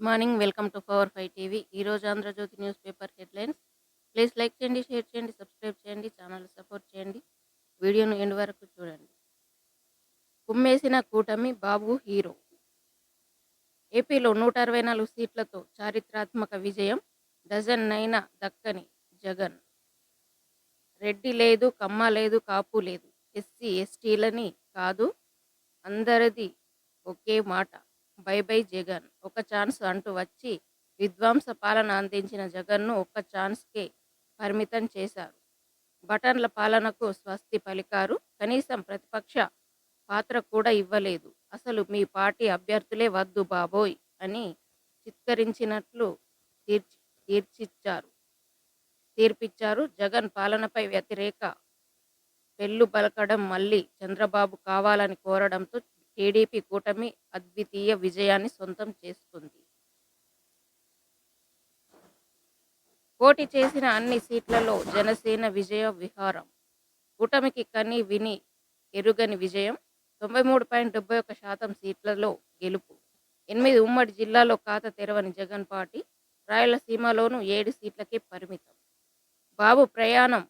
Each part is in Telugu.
Morning. Welcome to power 5 TV. ఈరోజు Andhra Jyothy news paper headlines. Please like చేయండి, షేర్ చేయండి, సబ్స్క్రైబ్ చేయండి, ఛానల్ సపోర్ట్ చేయండి. వీడియోను ఎండ్ వరకు చూడండి. కుమ్మేసిన కూటమి, బాబు హీరో. ఏపీలో 164 సీట్లతో చారిత్రాత్మక విజయం. డజన్ నైనా దక్కని జగన్. రెడ్డి లేదు, కమ్మ లేదు, కాపు లేదు, ఎస్సీ ఎస్టీలని కాదు, అందరిది ఒకే మాట. By by Jagan. ఒక ఛాన్స్ అంటూ వచ్చి విధ్వంస పాలన అందించిన జగన్ను ఒక్క ఛాన్స్కే పరిమితం చేశారు. బటన్ల పాలనకు స్వస్తి పలికారు. కనీసం ప్రతిపక్ష పాత్ర కూడా ఇవ్వలేదు. అసలు మీ పార్టీ అభ్యర్థులే వద్దు బాబోయ్ అని చిత్కరించినట్లు తీర్పిచ్చారు. జగన్ పాలనపై వ్యతిరేక పెళ్ళు బలకడం, మళ్ళీ చంద్రబాబు కావాలని కోరడంతో టీడీపీ కూటమి అద్వితీయ విజయాన్ని సొంతం చేసుకుంది. పోటీ చేసిన అన్ని సీట్లలో జనసేన విజయ విహారం. కూటమికి కని విని ఎరుగని విజయం. 93.71% సీట్లలో గెలుపు. 8 ఉమ్మడి జిల్లాలో ఖాతా తెరవని జగన్ పార్టీ. రాయలసీమలోనూ 7 సీట్లకే పరిమితం. బాబు ప్రయాణం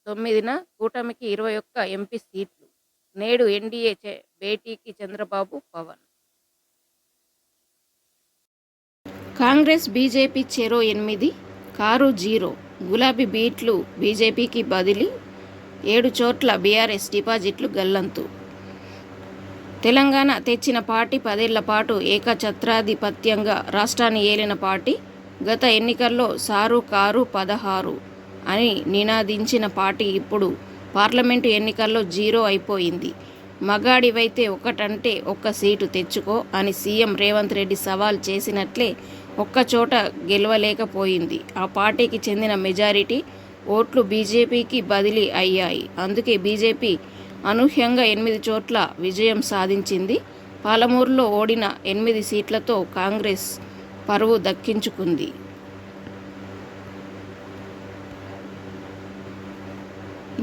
9న, కూటమికి 21 ఎంపీ సీట్లు. నేడు ఎన్డీఏ భేటీకి చంద్రబాబు, పవన్. కాంగ్రెస్ బీజేపీ చెరో 8, కారు 0. గులాబీ బీట్లు బీజేపీకి బదిలీ. 7 చోట్ల బీఆర్ఎస్ డిపాజిట్లు గల్లంతు. తెలంగాణ తెచ్చిన పార్టీ 10 ఏళ్ల పాటు ఏకఛత్రాధిపత్యంగా రాష్ట్రాన్ని ఏలిన పార్టీ. గత ఎన్నికల్లో సారు కారు 16 అని నినాదించిన పార్టీ ఇప్పుడు పార్లమెంటు ఎన్నికల్లో 0 అయిపోయింది. మగాడివైతే ఒకటంటే ఒక్క సీటు తెచ్చుకో అని సీఎం రేవంత్ రెడ్డి సవాల్ చేసినట్లే ఒక్కచోట గెలవలేకపోయింది. ఆ పార్టీకి చెందిన మెజారిటీ ఓట్లు బీజేపీకి బదిలీ అయ్యాయి. అందుకే బీజేపీ అనూహ్యంగా 8 చోట్ల విజయం సాధించింది. పాలమూరులో ఓడిన 8 సీట్లతో కాంగ్రెస్ పరువు దక్కించుకుంది.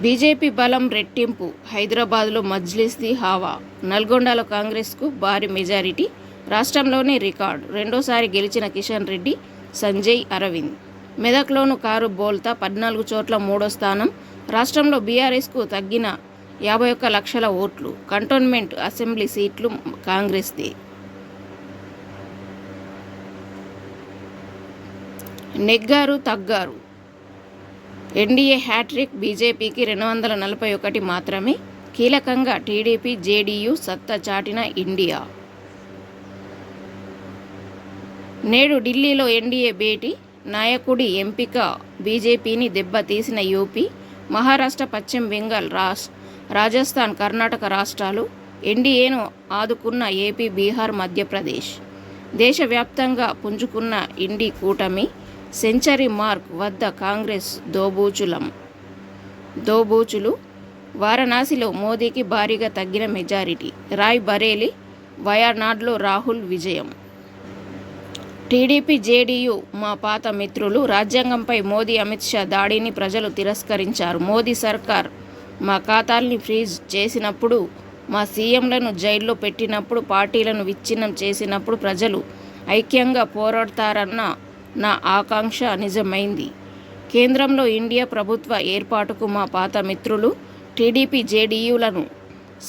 బీజేపీ బలం రెట్టింపు. హైదరాబాద్లో మజ్లిస్ది హావా. నల్గొండలో కాంగ్రెస్కు భారీ మెజారిటీ. రాష్ట్రంలోనే రికార్డు. రెండోసారి గెలిచిన కిషన్ రెడ్డి, సంజయ్, అరవింద్. మెదక్లోను కారు బోల్తా. 14 చోట్ల 3వ స్థానం. రాష్ట్రంలో బీఆర్ఎస్కు తగ్గిన 51 లక్షల ఓట్లు. కంటోన్మెంట్ అసెంబ్లీ సీట్లు కాంగ్రెస్దే. నెగ్గారు, తగ్గారు. NDA hat trick. బీజేపీకి 241 మాత్రమే. కీలకంగా టీడీపీ, జేడీయూ సత్తా చాటిన ఇండియా. నేడు ఢిల్లీలో ఎన్డీఏ భేటీ. నాయకుడి ఎంపిక. బీజేపీని దెబ్బతీసిన యూపీ, మహారాష్ట్ర, పశ్చిమ బెంగాల్, రాజస్థాన్, కర్ణాటక రాష్ట్రాలు. ఎన్డీఏను ఆదుకున్న ఏపీ, బీహార్, మధ్యప్రదేశ్. దేశవ్యాప్తంగా పుంజుకున్న ఇండి కూటమి. సెంచరీ మార్క్ వద్ద కాంగ్రెస్ దోబూచులు. వారణాసిలో మోదీకి భారీగా తగ్గిన మెజారిటీ. రాయ్ బరేలీ, వయనాడ్లో రాహుల్ విజయం. టీడీపీ, జేడీయూ మా పాత మిత్రులు. రాజ్యాంగంపై మోదీ, అమిత్ షా దాడిని ప్రజలు తిరస్కరించారు. మోదీ సర్కార్ మా ఖాతాల్ని ఫ్రీజ్ చేసినప్పుడు, మా సీఎంలను జైల్లో పెట్టినప్పుడు, పార్టీలను విచ్ఛిన్నం చేసినప్పుడు ప్రజలు ఐక్యంగా పోరాడతారన్న నా ఆకాంక్ష నిజమైంది. కేంద్రంలో ఇండియా ప్రభుత్వ ఏర్పాటుకు మా పాత మిత్రులు టీడీపీ, జేడీయూలను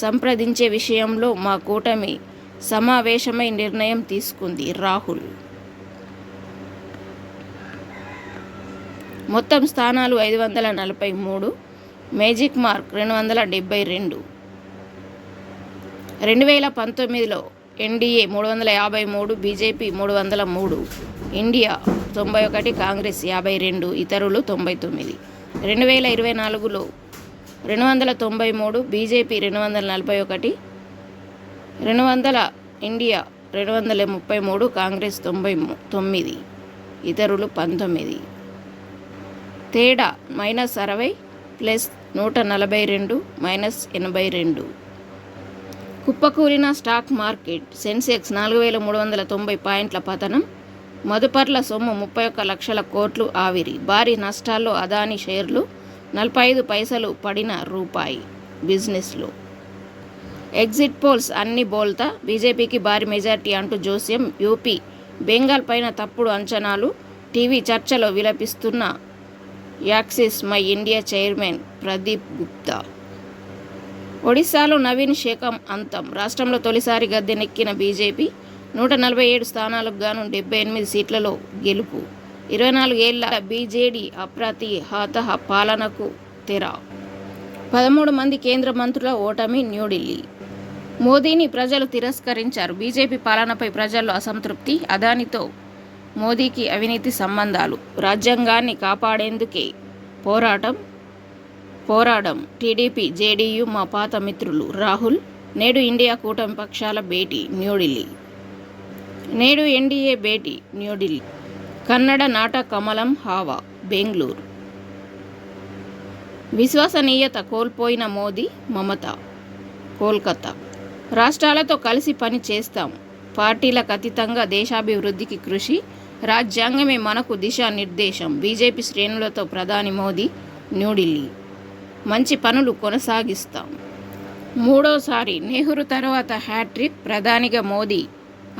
సంప్రదించే విషయంలో మా కూటమి సమావేశమై నిర్ణయం తీసుకుంది. రాహుల్. మొత్తం స్థానాలు 543. Magic mark 272. 2019లో ఎన్డీఏ 353, బీజేపీ 303, ఇండియా 91, కాంగ్రెస్ 52, ఇతరులు 99. 2024లో 293, బీజేపీ 241, 200, ఇండియా 233, కాంగ్రెస్ 99, ఇతరులు 19. తేడా -60 +142 -82. కుప్పకూలిన స్టాక్ మార్కెట్. సెన్సెక్స్ 4390 పాయింట్ల పతనం. మదుపర్ల సొమ్ము 31 లక్షల కోట్లు ఆవిరి. భారీ నష్టాల్లో అదానీ షేర్లు. 45 పైసలు పడిన రూపాయి. బిజినెస్లో ఎగ్జిట్ పోల్స్ అన్ని బోల్తా. బీజేపీకి భారీ మెజార్టీ అంటూ జోస్యం. యూపీ బెంగాల్ పైన తప్పుడు అంచనాలు, టీవీ చర్చలో విలపిస్తున్న Axis My India chairman Pradeep Gupta. ఒడిశాలో నవీన్ శకం అంతం. రాష్ట్రంలో తొలిసారి గద్దెనెక్కిన బీజేపీ 147 స్థానాలకు గాను 78 సీట్లలో గెలుపు. 24 ఏళ్ల బీజేడీ అప్రతిహత పాలనకు తెర. 13 మంది కేంద్ర మంత్రుల ఓటమి న్యూఢిల్లీ. మోదీని ప్రజలు తిరస్కరించారు. బీజేపీ పాలనపై ప్రజల్లో అసంతృప్తి. అదానీతో మోదీకి అవినీతి సంబంధాలు. రాజ్యాంగాన్ని కాపాడేందుకే పోరాడం. టీడీపీ, జేడీయూ మా పాత మిత్రులు. రాహుల్. నేడు ఇండియా కూటమి పక్షాల భేటీ న్యూఢిల్లీ. కన్నడ నాట కమలం హావా. బెంగళూరు. విశ్వసనీయత కోల్పోయిన మోదీ, మమత. కోల్కతా. రాష్ట్రాలతో కలిసి పని చేస్తాం. పార్టీలకు అతీతంగా దేశాభివృద్ధికి కృషి. రాజ్యాంగమే మనకు దిశానిర్దేశం. బీజేపీ శ్రేణులతో ప్రధాని మోదీ, న్యూఢిల్లీ. మంచి పనులు కొనసాగిస్తాం. మూడోసారి నెహ్రూ తర్వాత హ్యాట్రిక్. ప్రధానిగా మోదీ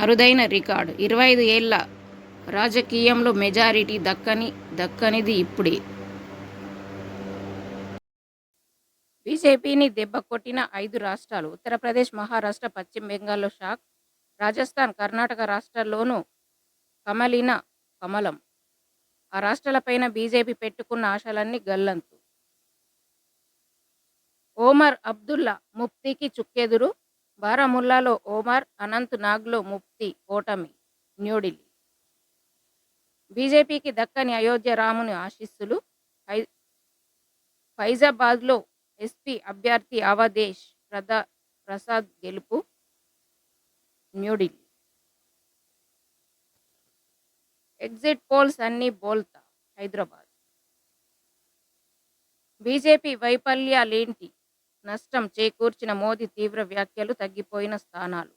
అరుదైన రికార్డు. 25 ఏళ్ల రాజకీయంలో మెజారిటీ దక్కనిది ఇప్పుడే. బీజేపీని దెబ్బకొట్టిన 5 రాష్ట్రాలు. ఉత్తరప్రదేశ్, మహారాష్ట్ర, పశ్చిమ బెంగాల్లో షాక్. రాజస్థాన్, కర్ణాటక రాష్ట్రాల్లోనూ కమలం. ఆ రాష్ట్రాలపైన బీజేపీ పెట్టుకున్న ఆశలన్నీ గల్లంతు. ఒమర్ అబ్దుల్లా ముఫ్తీకి చుక్కెదురు. బారాముల్లాలో ఒమర్, అనంత్ నాగ్లో ముఫ్తీ ఓటమి న్యూఢిల్లీ. బీజేపీకి దక్కని అయోధ్య రాముని ఆశీస్సులు. ఫైజాబాద్లో ఎస్పీ అభ్యర్థి అవధేష్ ప్రసాద్ గెలుపు న్యూఢిల్లీ. ఎగ్జిట్ పోల్స్ అన్నీ బోల్తా. హైదరాబాద్. బీజేపీ వైఫల్యాలేంటి? నష్టం చేకూర్చిన మోదీ తీవ్ర వ్యాఖ్యలు. తగ్గిపోయిన స్థానాలు.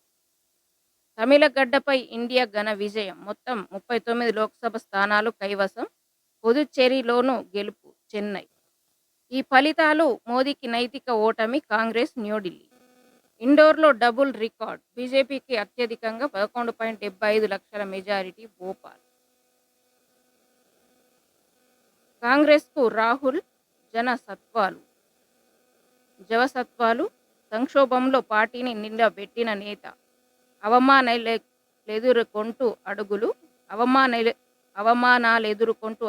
తమిళగడ్డపై ఇండియా ఘన విజయం. మొత్తం 39 లోక్సభ స్థానాలు కైవసం. పుదుచ్చేరిలోనూ గెలుపు. చెన్నై. ఈ ఫలితాలు మోదీకి నైతిక ఓటమి. కాంగ్రెస్, న్యూఢిల్లీ. ఇండోర్లో డబుల్ రికార్డ్. బీజేపీకి అత్యధికంగా 11.75 లక్షల మెజారిటీ. భోపాల్. కాంగ్రెస్కు రాహుల్ జవసత్వాలు. సంక్షోభంలో పార్టీని నిలబెట్టిన నేత. అవమానాలెదుర్కొంటూ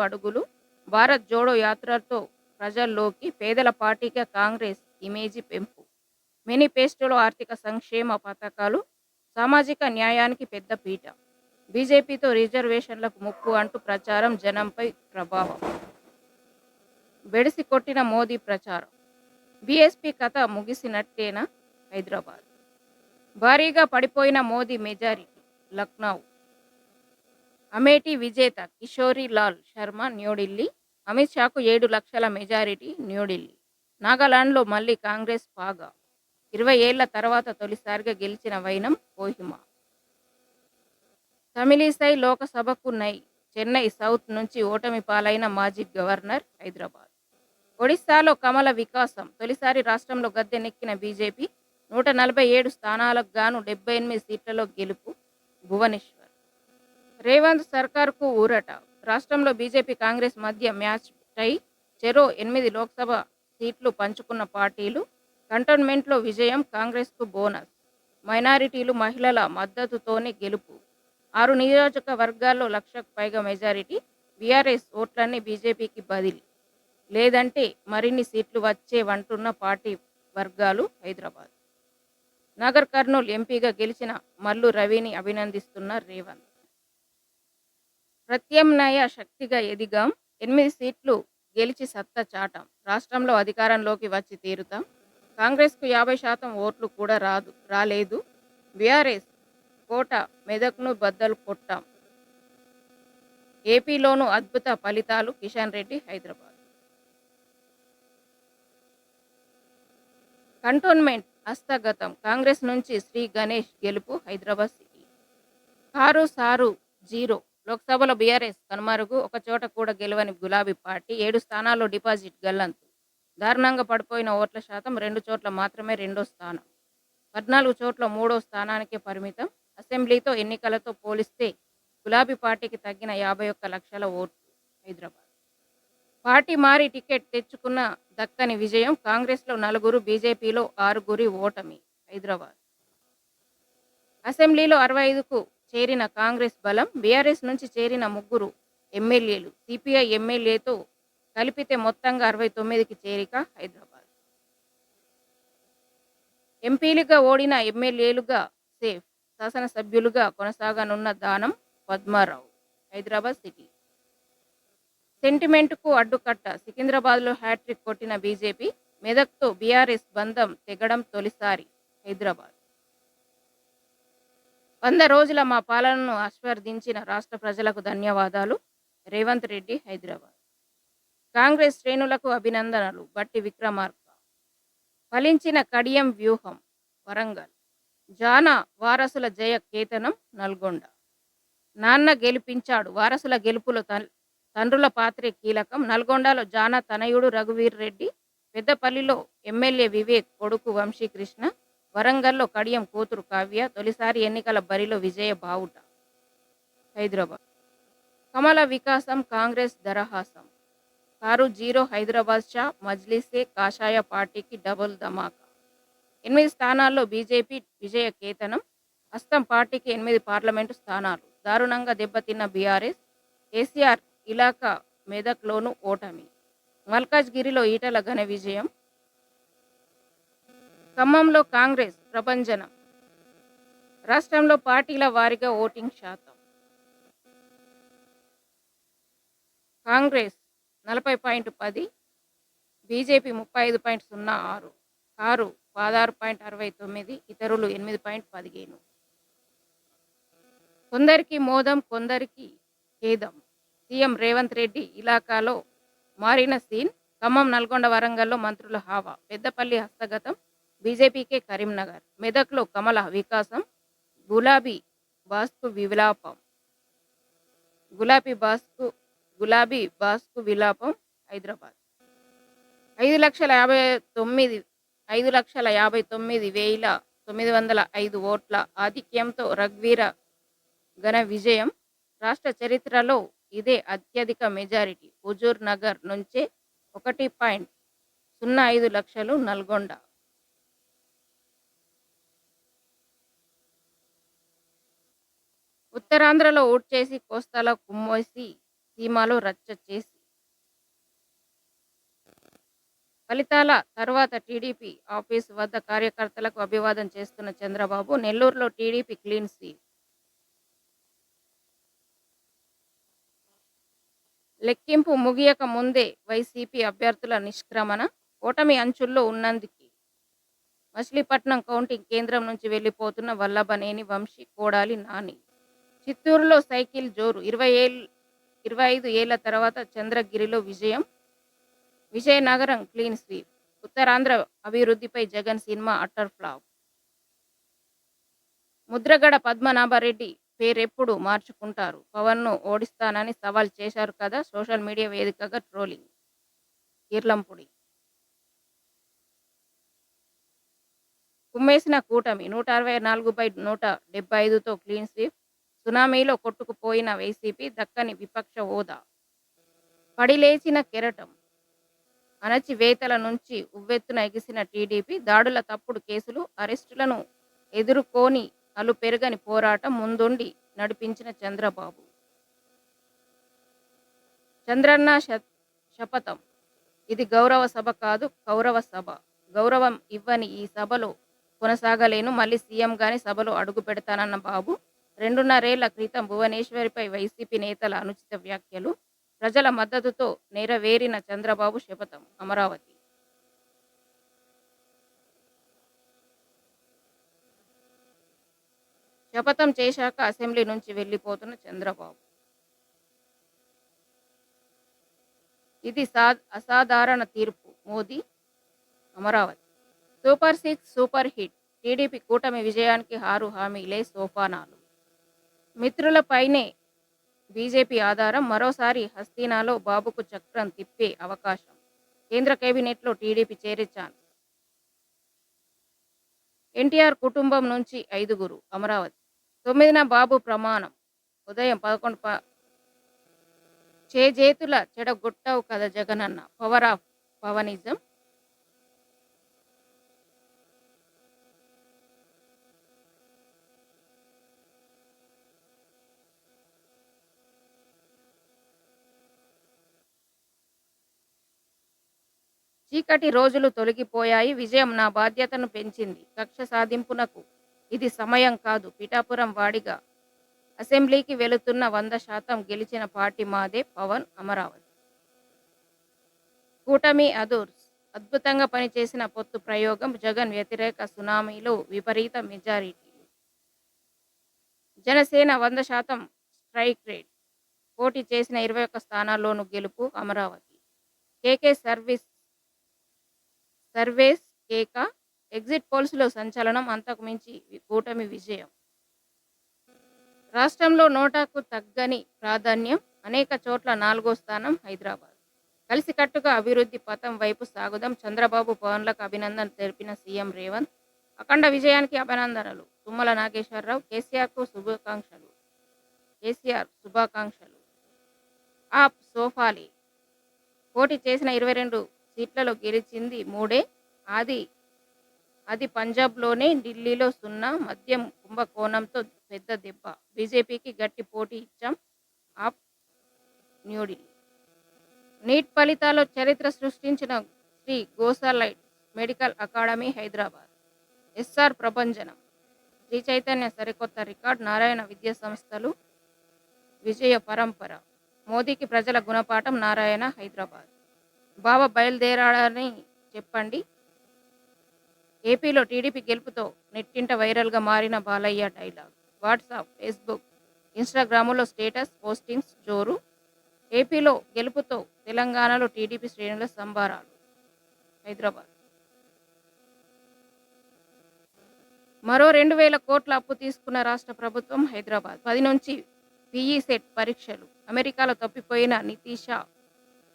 అడుగులు. భారత్ జోడో యాత్రతో ప్రజల్లోకి. పేదల పార్టీగా కాంగ్రెస్ ఇమేజీ పెంపు. మేనిఫెస్టోలో ఆర్థిక సంక్షేమ పథకాలు. సామాజిక న్యాయానికి పెద్దపీట. బీజేపీతో రిజర్వేషన్లకు ముప్పు అంటూ ప్రచారం. జనంపై ప్రభావం. బెడిసి కొట్టిన మోదీ ప్రచారం. బీఎస్పీ కథ ముగిసినట్టేనా? హైదరాబాద్. భారీగా పడిపోయిన మోదీ మెజారిటీ. లక్నో. అమేఠీ విజేత కిషోరీ లాల్ శర్మ, న్యూఢిల్లీ. అమిత్ షాకు 7 లక్షల మెజారిటీ. న్యూఢిల్లీ. నాగాలాండ్లో మళ్లీ కాంగ్రెస్ పాగా. 20 ఏళ్ల తర్వాత తొలిసారిగా గెలిచిన వైనం కోహిమా. తమిళిసై లోకసభకు నై. చెన్నై సౌత్ నుంచి ఓటమి పాలైన మాజీ గవర్నర్. హైదరాబాద్. ఒడిశాలో కమల వికాసం. తొలిసారి రాష్ట్రంలో గద్దెనెక్కిన బీజేపీ 147 స్థానాలకు గాను 78 సీట్లలో గెలుపు. భువనేశ్వర్. రేవంత్ సర్కార్కు ఊరట. రాష్ట్రంలో బీజేపీ, కాంగ్రెస్ మధ్య మ్యాచ్ టై. చెరో 8 లోక్సభ సీట్లు పంచుకున్న పార్టీలు. కంటోన్మెంట్లో విజయం కాంగ్రెస్కు బోనస్. మైనారిటీలు, మహిళల మద్దతుతోనే గెలుపు. 6 నియోజకవర్గాల్లో లక్షకు పైగా మెజారిటీ. బీఆర్ఎస్ ఓట్లన్నీ బీజేపీకి బదిలీ. లేదంటే మరిన్ని సీట్లు వచ్చేవంటున్న పార్టీ వర్గాలు. హైదరాబాద్. నగర్ కర్నూల్ ఎంపీగా గెలిచిన మల్లు రవిని అభినందిస్తున్న రేవంత్. ప్రత్యామ్నాయ శక్తిగా ఎదిగాం. 8 సీట్లు గెలిచి సత్తా చాటాం. రాష్ట్రంలో అధికారంలోకి వచ్చి తీరుతాం. కాంగ్రెస్కు 50% ఓట్లు కూడా రాలేదు. బీఆర్ఎస్ కోట మెదక్ను బద్దలు కొట్టాం. ఏపీలోనూ అద్భుత ఫలితాలు. కిషన్ రెడ్డి, హైదరాబాద్. కంటోన్మెంట్ హస్తగతం. కాంగ్రెస్ నుంచి శ్రీ గణేష్ గెలుపు. హైదరాబాద్ సిటీ. Car sir 0. లోక్సభలో బీఆర్ఎస్ కనుమరుగు. ఒక చోట కూడా గెలవని గులాబీ పార్టీ. 7 స్థానాల్లో డిపాజిట్ గల్లంతు. దారుణంగా పడిపోయిన ఓట్ల శాతం. 2 చోట్ల మాత్రమే రెండో స్థానం. 14 చోట్ల మూడో స్థానానికే పరిమితం. అసెంబ్లీతో ఎన్నికలతో పోలిస్తే గులాబీ పార్టీకి తగ్గిన 51 లక్షల ఓట్లు. హైదరాబాద్ పార్టీ మారి టికెట్ తెచ్చుకున్న దక్కని విజయం. కాంగ్రెస్లో 4, బీజేపీలో 6 ఓటమి. హైదరాబాద్ అసెంబ్లీలో 65కు చేరిన కాంగ్రెస్ బలం. బీఆర్ఎస్ నుంచి చేరిన 3 ఎమ్మెల్యేలు. సిపిఐ ఎమ్మెల్యేతో కలిపితే మొత్తంగా 69కి చేరిక. హైదరాబాద్ ఎంపీలుగా ఓడిన ఎమ్మెల్యేలుగా సేఫ్. శాసనసభ్యులుగా కొనసాగనున్న దానం పద్మారావు. హైదరాబాద్ సిటీ సెంటిమెంట్కు అడ్డుకట్ట. సికింద్రాబాద్లో హ్యాట్రిక్ కొట్టిన బీజేపీ. మెదక్తో బీఆర్ఎస్ బంధం తెగడం తొలిసారి. హైదరాబాద్ 100 రోజుల మా పాలనను ఆస్వాదించిన రాష్ట్ర ప్రజలకు ధన్యవాదాలు. రేవంత్ రెడ్డి. హైదరాబాద్ కాంగ్రెస్ శ్రేణులకు అభినందనలు. బట్టి విక్రమార్క ఫలించిన కడియం వ్యూహం. వరంగల్ జాన వారసుల జయ కేతనం. నల్గొండ నాన్న గెలిపించాడు. వారసుల గెలుపులో తండ్రుల పాత్రే కీలకం. నల్గొండలో జాన తనయుడు రఘువీర్ రెడ్డి. పెద్దపల్లిలో ఎమ్మెల్యే వివేక్ కొడుకు వంశీకృష్ణ. వరంగల్లో కడియం కూతురు కావ్య. తొలిసారి ఎన్నికల బరిలో విజయ బావుట. హైదరాబాద్ కమల వికాసం. కాంగ్రెస్ దరహాసం. కారు 0. హైదరాబాద్ షా మజ్లిసే కాషాయ పార్టీకి డబుల్ ధమాకా. 8 స్థానాల్లో బీజేపీ విజయ కేతనం. హస్తం పార్టీకి 8 పార్లమెంటు స్థానాలు. దారుణంగా దెబ్బతిన్న బీఆర్ఎస్. కేసీఆర్ ఇలాకా మెదక్లోనూ ఓటమి. మల్కాజ్గిరిలో ఈటల ఘన విజయం. ఖమ్మంలో కాంగ్రెస్ ప్రభంజనం. రాష్ట్రంలో పార్టీల వారీగా ఓటింగ్ శాతం. కాంగ్రెస్ 40.10, బీజేపీ 35.06, కారు 16.69, ఇతరులు 8.15. కొందరికి మోదం, కొందరికి ఖేదం. సీఎం రేవంత్ రెడ్డి ఇలాకాలో మారిన సీన్. ఖమ్మం, నల్గొండ, వరంగల్లో మంత్రుల హావా. పెద్దపల్లి హస్తగతం. బీజేపీకే కరీంనగర్. మెదక్లో కమల వికాసం. గులాబీ బాస్కు విలాపం. గులాబీ బాస్కు విలాపం. హైదరాబాద్ 5,59,905 ఓట్ల ఆధిక్యంతో రఘువీర ఘన విజయం. రాష్ట్ర చరిత్రలో ఇదే అత్యధిక మెజారిటీ. హుజూర్ నగర్ నుంచే 1.05 లక్షలు. నల్గొండ ఉత్తరాంధ్రలో ఓట్ చేసి కోస్తాలో కుమ్మేసి సీమాలో రచ్చ చేసి. ఫలితాల తర్వాత టీడీపీ ఆఫీసు వద్ద కార్యకర్తలకు అభివాదం చేస్తున్న చంద్రబాబు. నెల్లూరులో టీడీపీ క్లీన్ స్వీప్. లెక్కింపు ముగియక ముందే వైసీపీ అభ్యర్థుల నిష్క్రమణ. ఓటమి అంచుల్లో ఉన్నందుకు మచిలీపట్నం కౌంటింగ్ కేంద్రం నుంచి వెళ్లిపోతున్న వల్లభనేని వంశీ, కోడాలి నాని. చిత్తూరులో సైకిల్ జోరు. 25 ఏళ్ల తర్వాత చంద్రగిరిలో విజయం. Vizianagaram clean sweep. ఉత్తరాంధ్ర అభివృద్ధిపై Jagan cinema utter flop. Mudragada Padmanabha Reddy పేరెప్పుడు మార్చుకుంటారు? పవన్ను ఓడిస్తానని సవాల్ చేశారు కదా. సోషల్ మీడియా వేదికగా ట్రోలింగ్. ఈర్లంపూడి కుమ్మేసిన కూటమి 164/175తో క్లీన్ స్వీప్. సునామీలో కొట్టుకుపోయిన వైసీపీ. దక్కని విపక్ష హోదా. పడిలేచిన కెరటం. అణచివేతల నుంచి ఉవ్వెత్తున ఎగిసిన టీడీపీ. దాడుల తప్పుడు కేసులు, అరెస్టులను ఎదుర్కోని అలుపెరగని పోరాటం ముందుండి నడిపించిన చంద్రబాబు. చంద్రన్న శపథం. ఇది గౌరవ సభ కాదు, కౌరవ సభ. గౌరవం ఇవ్వని ఈ సభలో కొనసాగలేను. మళ్ళీ సీఎంగానే సభలో అడుగు పెడతానన్న బాబు. 2.5 ఏళ్ల క్రితం భువనేశ్వరిపై వైసీపీ నేతల అనుచిత వ్యాఖ్యలు. ప్రజల మద్దతుతో నెరవేరిన చంద్రబాబు శపథం. అమరావతి శపథం చేశాక అసెంబ్లీ నుంచి వెళ్లిపోతున్న చంద్రబాబు. ఇది అసాధారణ తీర్పు. Modi. Amaravati super 6 super hit. TDP కూటమి విజయానికి 6 హామీలే సోపానాలు. మిత్రులపైనే బీజేపీ ఆధారం. మరోసారి హస్తీనాలో బాబుకు చక్రం తిప్పే అవకాశం. కేంద్ర కేబినెట్లో టీడీపీ చేరే ఛాన్స్. ఎన్టీఆర్ కుటుంబం నుంచి 5. అమరావతి 9న బాబు ప్రమాణం. ఉదయం 11 చేజేతుల చెడగొట్టావు కదా జగనన్న. Power of Pawanism. చీకటి రోజులు తొలగిపోయాయి. విజయం నా బాధ్యతను పెంచింది. కక్ష సాధింపునకు ఇది సమయం కాదు. పిఠాపురం వాడిగా అసెంబ్లీకి వెళుతున్న 100% గెలిచిన పార్టీ మాదే. పవన్ అమరావతి. కూటమి అదూర్స్. అద్భుతంగా పనిచేసిన పొత్తు ప్రయోగం. జగన్ వ్యతిరేక సునామీలో విపరీత మెజారిటీలు. Janasena 100% strike rate. పోటీ చేసిన 21 స్థానాల్లోనూ గెలుపు. అమరావతి. కేకే సర్వేస్ కేక. ఎగ్జిట్ పోల్స్లో సంచలనం. అంతకు మించి కూటమి విజయం. రాష్ట్రంలో నోటాకు తగ్గని ప్రాధాన్యం. అనేక చోట్ల 4వ స్థానం హైదరాబాద్. కలిసికట్టుగా అభివృద్ధి పథం వైపు సాగుదాం. చంద్రబాబు పవన్లకు అభినందనలు తెలిపిన సీఎం రేవంత్. అఖండ విజయానికి అభినందనలు. తుమ్మల నాగేశ్వరరావు. కేసీఆర్ శుభాకాంక్షలు. ఆప్ సోఫాలి. పోటీ చేసిన 22 సీట్లలో గెలిచింది 3. అది పంజాబ్లోనే. ఢిల్లీలో 0. మద్యం కుంభకోణంతో పెద్ద దెబ్బ. బీజేపీకి గట్టి పోటీ ఇచ్చాం. ఆప్ న్యూఢిల్లీ. నీట్ ఫలితాల్లో చరిత్ర సృష్టించిన శ్రీ గోసాలైట్ మెడికల్ అకాడమీ హైదరాబాద్. ఎస్ఆర్ ప్రభంజనం. శ్రీ చైతన్య సరికొత్త రికార్డ్. నారాయణ విద్యా సంస్థలు విజయ పరంపర. మోదీకి ప్రజల గుణపాఠం. నారాయణ హైదరాబాద్. బాబా బయలుదేరాడని చెప్పండి. ఏపీలో టీడీపీ గెలుపుతో నెట్టింట వైరల్గా మారిన బాలయ్య డైలాగ్. వాట్సాప్, ఫేస్బుక్, ఇన్స్టాగ్రాములో స్టేటస్ పోస్టింగ్స్ జోరు. ఏపీలో గెలుపుతో తెలంగాణలో టీడీపీ శ్రేణుల సంబరాలు. హైదరాబాద్. మరో 2,000 కోట్ల అప్పు తీసుకున్న రాష్ట్ర ప్రభుత్వం. హైదరాబాద్. 10 నుంచి పీఈ సెట్ పరీక్షలు. అమెరికాలో తప్పిపోయిన నితీషా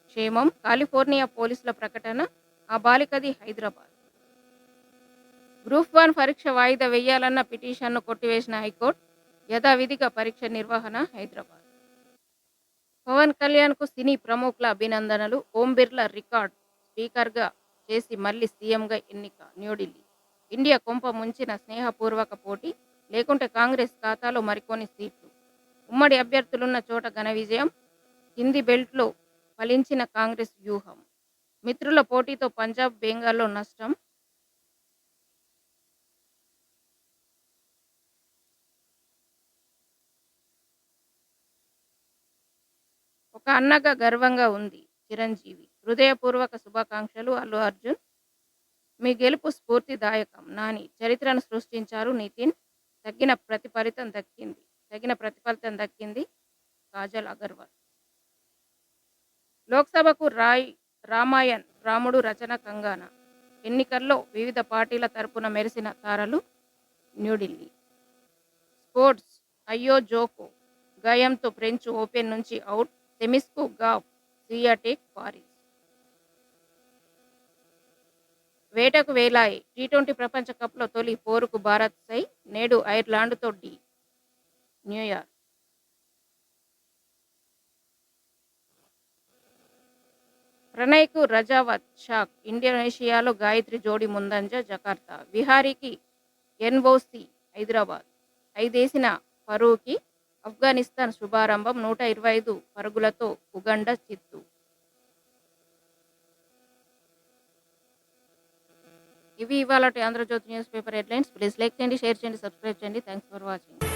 క్షేమం. కాలిఫోర్నియా పోలీసుల ప్రకటన. ఆ బాలికది హైదరాబాద్. గ్రూప్ 1 పరీక్ష వాయిదా వేయాలన్న పిటిషన్ను కొట్టివేసిన హైకోర్టు. యథావిధిగా పరీక్ష నిర్వహణ. హైదరాబాద్. పవన్ కళ్యాణ్కు సినీ ప్రముఖుల అభినందనలు. ఓం బిర్లా రికార్డ్ స్పీకర్గా చేసి మళ్లీ సీఎంగా ఎన్నిక. న్యూఢిల్లీ. ఇండియా కొంప ముంచిన స్నేహపూర్వక పోటీ. లేకుంటే కాంగ్రెస్ ఖాతాలో మరికొన్ని సీట్లు. ఉమ్మడి అభ్యర్థులున్న చోట ఘన విజయం. హిందీ బెల్ట్లో ఫలించిన కాంగ్రెస్ వ్యూహం. మిత్రుల పోటీతో పంజాబ్, బెంగాల్లో నష్టం. ఒక అన్నగా గర్వంగా ఉంది. చిరంజీవి. హృదయపూర్వక శుభాకాంక్షలు. అల్లు అర్జున్. మీ గెలుపు స్ఫూర్తిదాయకం. నాని. చరిత్రను సృష్టించారు. నితిన్. తగిన ప్రతిఫలితం దక్కింది. కాజల్ అగర్వాల్. లోక్సభకు రామాయణ్ రాముడు రచన కంగాన. ఎన్నికల్లో వివిధ పార్టీల తరపున మెరిసిన తారలు. న్యూఢిల్లీ. స్పోర్ట్స్. అయ్యో జోకో గాయంతో ఫ్రెంచ్ ఓపెన్ నుంచి అవుట్. సెమీస్కు గావ్. సియాటెక్ పారిస్. వేటకు వేలాయి. టీ20 ప్రపంచ కప్లో తొలి పోరుకు భారత్ సై. నేడు ఐర్లాండ్తో ఢీ. న్యూయార్క్. ప్రణయ్కు రజావత్ షాక్. ఇండోనేషియాలో గాయత్రి జోడీ ముందంజ. జకార్తా. విహారీకి ఎన్ఓసి. హైదరాబాద్. 5 పరువుకి ఆఫ్ఘనిస్తాన్ శుభారంభం. 125 పరుగులతో ఉగండా చిత్తు. ఇవి ఇవాళ Andhra Jyothy news paper headlines. Please like చేయండి, షేర్ చేయండి, సబ్స్క్రైబ్ చేయండి. Thanks for watching.